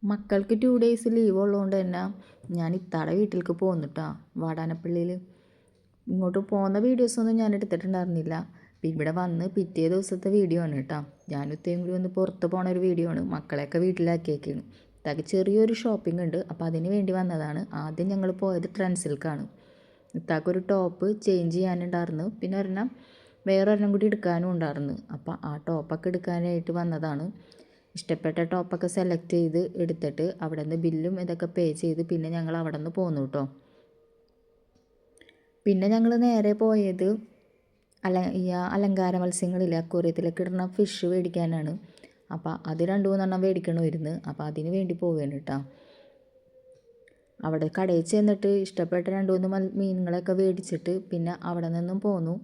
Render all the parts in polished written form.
മക്കൾക്ക് 2 days leave ഉള്ളതുകൊണ്ട് തന്നെ ഞാൻ ഇത്താടെ വീട്ടിലേക്ക് പോന്നിട്ടാ വാടാനപ്പള്ളിയിൽ. ഇങ്ങോട്ട് പോകുന്ന വീഡിയോസൊന്നും ഞാൻ എടുത്തിട്ടുണ്ടായിരുന്നില്ല. ഇവിടെ വന്ന് പിറ്റേ ദിവസത്തെ വീഡിയോ ആണ് കേട്ടോ. ഞാനും ഇത്തയും കൂടി ഒന്ന് പുറത്ത് പോണ ഒരു വീഡിയോ ആണ്. മക്കളെയൊക്കെ വീട്ടിലാക്കിയേക്കാണ്. ഇത്താക്ക് ചെറിയൊരു ഷോപ്പിംഗ് ഉണ്ട്, അപ്പോൾ അതിന് വേണ്ടി വന്നതാണ്. ആദ്യം ഞങ്ങൾ പോയത് ട്രെൻഡ്സിലേക്കാണ്. ഇത്താക്കൊരു ടോപ്പ് ചേഞ്ച് ചെയ്യാനുണ്ടായിരുന്നു, പിന്നെ വേറൊരെണ്ണം കൂടി എടുക്കാനും ഉണ്ടായിരുന്നു. അപ്പോൾ ആ ടോപ്പൊക്കെ എടുക്കാനായിട്ട് വന്നതാണ്. ഇഷ്ടപ്പെട്ട ടോപ്പൊക്കെ സെലക്ട് ചെയ്ത് എടുത്തിട്ട് അവിടെ നിന്ന് ബില്ലും ഇതൊക്കെ പേ ചെയ്ത് പിന്നെ ഞങ്ങൾ അവിടെ നിന്ന് പോന്നു കേട്ടോ. പിന്നെ ഞങ്ങൾ നേരെ പോയത് ഈ അലങ്കാര മത്സ്യങ്ങളില്ലേ, അക്വേറിയത്തിലൊക്കെ ഇടുന്ന ഫിഷ് മേടിക്കാനാണ്. അപ്പോൾ അത് 2-3 മേടിക്കണമായിരുന്നു. അപ്പോൾ അതിന് വേണ്ടി പോവുകയാണ് കേട്ടോ. അവിടെ കടയിൽ ചെന്നിട്ട് ഇഷ്ടപ്പെട്ട 2-3 മീനുകളൊക്കെ മേടിച്ചിട്ട് പിന്നെ അവിടെ നിന്നും പോന്നു.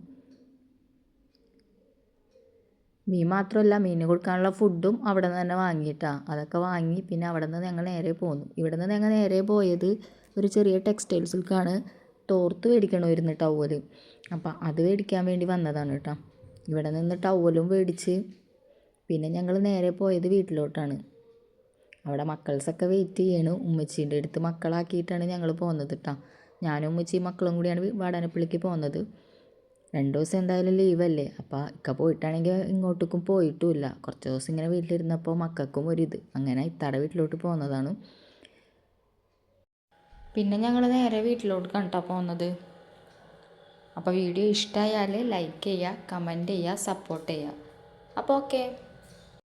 മീൻ മാത്രമല്ല, മീൻ കൊടുക്കാനുള്ള ഫുഡും അവിടെ നിന്ന് തന്നെ വാങ്ങിയിട്ടാണ്. അതൊക്കെ വാങ്ങി പിന്നെ അവിടെ നിന്ന് ഞങ്ങൾ നേരെ പോന്നു. ഇവിടെ നിന്ന് ഞങ്ങൾ നേരെ പോയത് ഒരു ചെറിയ ടെക്സ്റ്റൈൽസിലേക്കാണ്. തോർത്ത് മേടിക്കണമായിരുന്നു ടവല്. അപ്പം അത് മേടിക്കാൻ വേണ്ടി വന്നതാണ് കേട്ടോ. ഇവിടെ നിന്ന് ടവലും മേടിച്ച് പിന്നെ ഞങ്ങൾ നേരെ പോയത് വീട്ടിലോട്ടാണ്. അവിടെ മക്കൾസൊക്കെ വെയിറ്റ് ചെയ്യണു. ഉമ്മച്ചീൻ്റെ അടുത്ത് മക്കളാക്കിയിട്ടാണ് ഞങ്ങൾ പോകുന്നത് കേട്ടോ. ഞാനും ഉമ്മച്ചിയും മക്കളും കൂടിയാണ് വാടാനപ്പള്ളിക്ക് പോകുന്നത്. 2 ദിവസം എന്തായാലും ലീവല്ലേ. അപ്പോൾ ഇക്ക പോയിട്ടാണെങ്കിൽ ഇങ്ങോട്ടേക്കും പോയിട്ടുമില്ല. കുറച്ച് ദിവസം ഇങ്ങനെ വീട്ടിലിരുന്നപ്പോൾ മക്കൾക്കും ഒരിത്, അങ്ങനെ ഇത്താടെ വീട്ടിലോട്ട് പോകുന്നതാണ്. പിന്നെ ഞങ്ങൾ നേരെ വീട്ടിലോട്ട് കണ്ടാ പോകുന്നത്. അപ്പോൾ വീഡിയോ ഇഷ്ടമായാൽ ലൈക്ക് ചെയ്യുക, കമൻറ്റ് ചെയ്യുക, സപ്പോർട്ട് ചെയ്യുക. അപ്പോൾ ഓക്കെ.